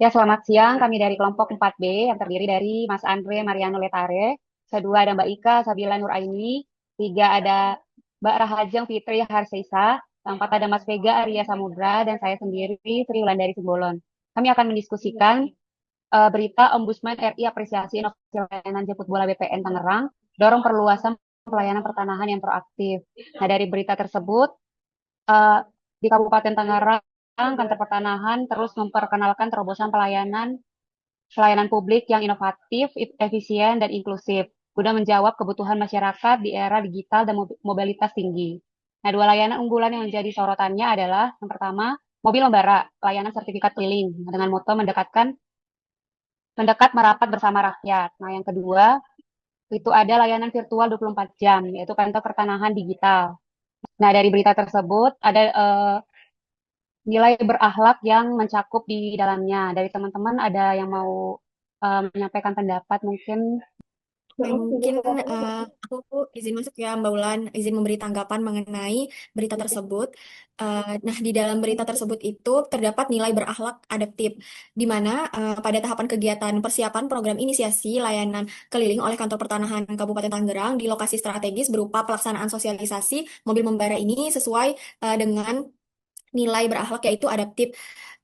Ya, selamat siang. Kami dari kelompok 4B yang terdiri dari Mas Andre Mariano Letare. Kedua ada Mbak Ika Sabila Nuraini. Tiga ada Mbak Rahajeng Fitri Harseisa. Yang empat ada Mas Vega Arya Samudra. Dan saya sendiri Sri Wulandari Simbolon. Kami akan mendiskusikan berita Ombudsman RI apresiasi inovasi layanan jemput bola BPN Tangerang. Dorong perluasan pelayanan pertanahan yang proaktif. Nah, dari berita tersebut, eh, di Kabupaten Tangerang, Kantor Pertanahan terus memperkenalkan terobosan pelayanan publik yang inovatif, efisien, dan inklusif, guna menjawab kebutuhan masyarakat di era digital dan mobilitas tinggi. Nah, dua layanan unggulan yang menjadi sorotannya adalah yang pertama, mobil membara, layanan sertifikat keliling dengan moto mendekat merapat bersama rakyat. Nah, yang kedua, itu ada layanan virtual 24 jam, yaitu kantor pertanahan digital. Nah, dari berita tersebut ada nilai berakhlak yang mencakup di dalamnya. Dari teman-teman ada yang mau menyampaikan pendapat mungkin. Mungkin aku izin masuk ya Mbak Ulan, izin memberi tanggapan mengenai berita tersebut. Nah, di dalam berita tersebut itu terdapat nilai berakhlak adaptif, di mana pada tahapan kegiatan persiapan program inisiasi layanan keliling oleh Kantor Pertanahan Kabupaten Tangerang di lokasi strategis berupa pelaksanaan sosialisasi mobil membara ini sesuai dengan nilai berakhlak yaitu adaptif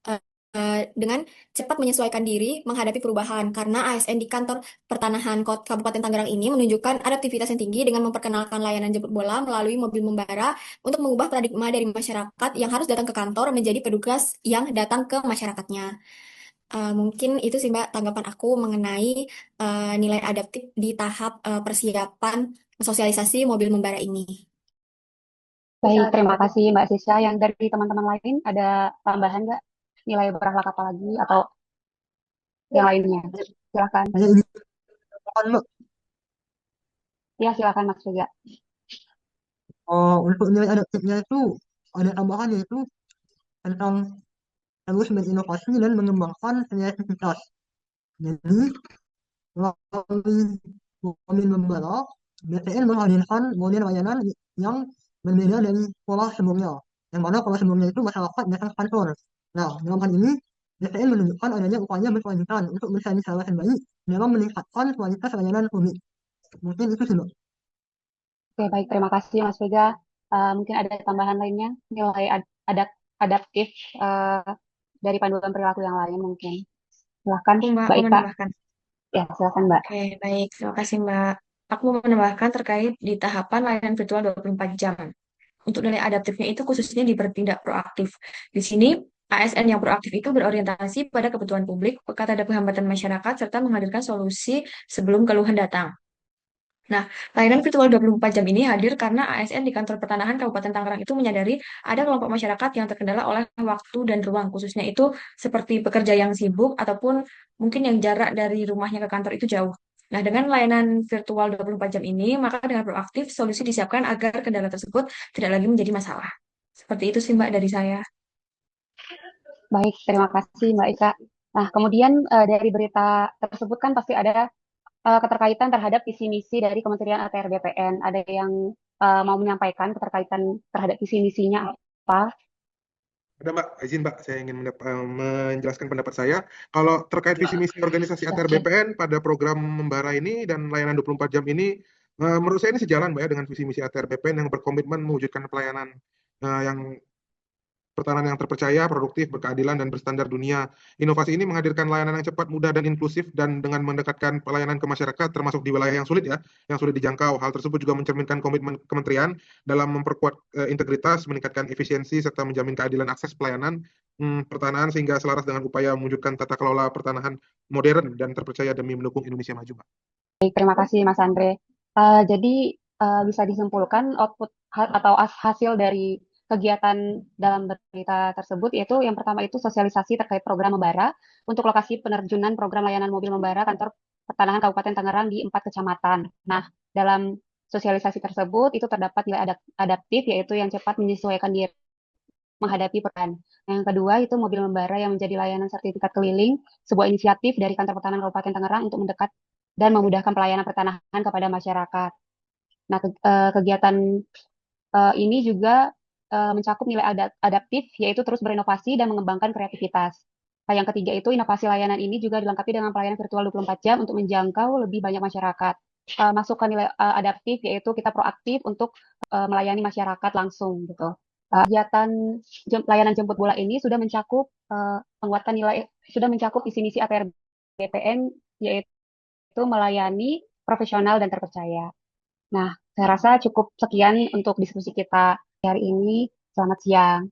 eh, dengan cepat menyesuaikan diri menghadapi perubahan karena ASN di kantor pertanahan Kabupaten Tangerang ini menunjukkan adaptivitas yang tinggi dengan memperkenalkan layanan jemput bola melalui mobil membara untuk mengubah paradigma dari masyarakat yang harus datang ke kantor menjadi petugas yang datang ke masyarakatnya. Mungkin itu sih Mbak tanggapan aku mengenai nilai adaptif di tahap persiapan sosialisasi mobil membara ini. Baik, terima kasih Mbak Sisha. Yang dari teman-teman lain ada tambahan nggak nilai berakhlak apa lagi atau yang lainnya? Silakan. Hanya ini kan Mbak. Ya, silakan Mas Vega. Untuk nilai adaptifnya itu ada tambahan yaitu tentang terus berinovasi dan mengembangkan kreativitas. Jadi melalui mobil membalap, BTN menghadirkan model layanan yang berbeda dari pola sebelumnya. Yang mana pola sebelumnya itu masyarakat datang ke kantor. Nah, dalam hal ini, BTN menunjukkan adanya upaya berkelanjutan untuk mencari salah terbaik dalam meningkatkan kualitas layanan publik. Mungkin itu sih, Mbak. Oke, baik. Terima kasih Mas Vega. Mungkin ada tambahan lainnya, nilai adaptif eh, dari panduan perilaku yang lain mungkin. Silakan, Aku Mbak Mbak mau Ika. menambahkan. Ya, silakan Mbak. Oke, baik. Terima kasih, Mbak. Aku mau menambahkan terkait di tahapan layanan virtual 24 jam. Untuk nilai adaptifnya itu khususnya di bertindak proaktif. Di sini, ASN yang proaktif itu berorientasi pada kebutuhan publik, kata ada hambatan masyarakat, serta menghadirkan solusi sebelum keluhan datang. Nah, layanan virtual 24 jam ini hadir karena ASN di Kantor Pertanahan Kabupaten Tangerang itu menyadari ada kelompok masyarakat yang terkendala oleh waktu dan ruang, khususnya itu seperti pekerja yang sibuk ataupun mungkin yang jarak dari rumahnya ke kantor itu jauh. Nah, dengan layanan virtual 24 jam ini, maka dengan proaktif solusi disiapkan agar kendala tersebut tidak lagi menjadi masalah. Seperti itu sih Mbak dari saya. Baik, terima kasih Mbak Ika. Nah, kemudian dari berita tersebut kan pasti ada keterkaitan terhadap visi misi dari Kementerian ATR BPN. Ada yang mau menyampaikan keterkaitan terhadap visi misinya apa? Ada Mbak, izin Mbak, saya ingin menjelaskan pendapat saya. Kalau terkait visi misi organisasi ATR Silahkan. BPN pada program Membara ini dan layanan 24 jam ini, menurut saya ini sejalan Mbak ya dengan visi misi ATR BPN yang berkomitmen mewujudkan pelayanan yang pertahanan yang terpercaya, produktif, berkeadilan, dan berstandar dunia. Inovasi ini menghadirkan layanan yang cepat, mudah, dan inklusif, dan dengan mendekatkan pelayanan ke masyarakat, termasuk di wilayah yang sulit ya, yang sulit dijangkau. Hal tersebut juga mencerminkan komitmen kementerian dalam memperkuat integritas, meningkatkan efisiensi, serta menjamin keadilan akses pelayanan pertahanan sehingga selaras dengan upaya mewujudkan tata kelola pertahanan modern dan terpercaya demi mendukung Indonesia maju, Mbak. Baik, terima kasih Mas Andre. Jadi bisa disimpulkan output atau hasil dari kegiatan dalam berita tersebut yaitu yang pertama itu sosialisasi terkait program Membara untuk lokasi penerjunan program layanan mobil Membara kantor pertanahan Kabupaten Tangerang di 4 kecamatan. Nah, dalam sosialisasi tersebut itu terdapat nilai adaptif yaitu yang cepat menyesuaikan diri menghadapi peran. Yang kedua itu mobil Membara yang menjadi layanan sertifikat keliling, sebuah inisiatif dari kantor pertanahan Kabupaten Tangerang untuk mendekat dan memudahkan pelayanan pertanahan kepada masyarakat. Nah, kegiatan ini juga mencakup nilai adaptif, yaitu terus berinovasi dan mengembangkan kreativitas. Yang ketiga itu inovasi layanan ini juga dilengkapi dengan pelayanan virtual 24 jam untuk menjangkau lebih banyak masyarakat. Masukkan nilai adaptif yaitu kita proaktif untuk melayani masyarakat langsung gitu. Kegiatan layanan jemput bola ini sudah mencakup penguatan nilai, sudah mencakup visi misi ATR BPN yaitu melayani profesional dan terpercaya. Nah, saya rasa cukup sekian untuk diskusi kita hari ini. Selamat siang.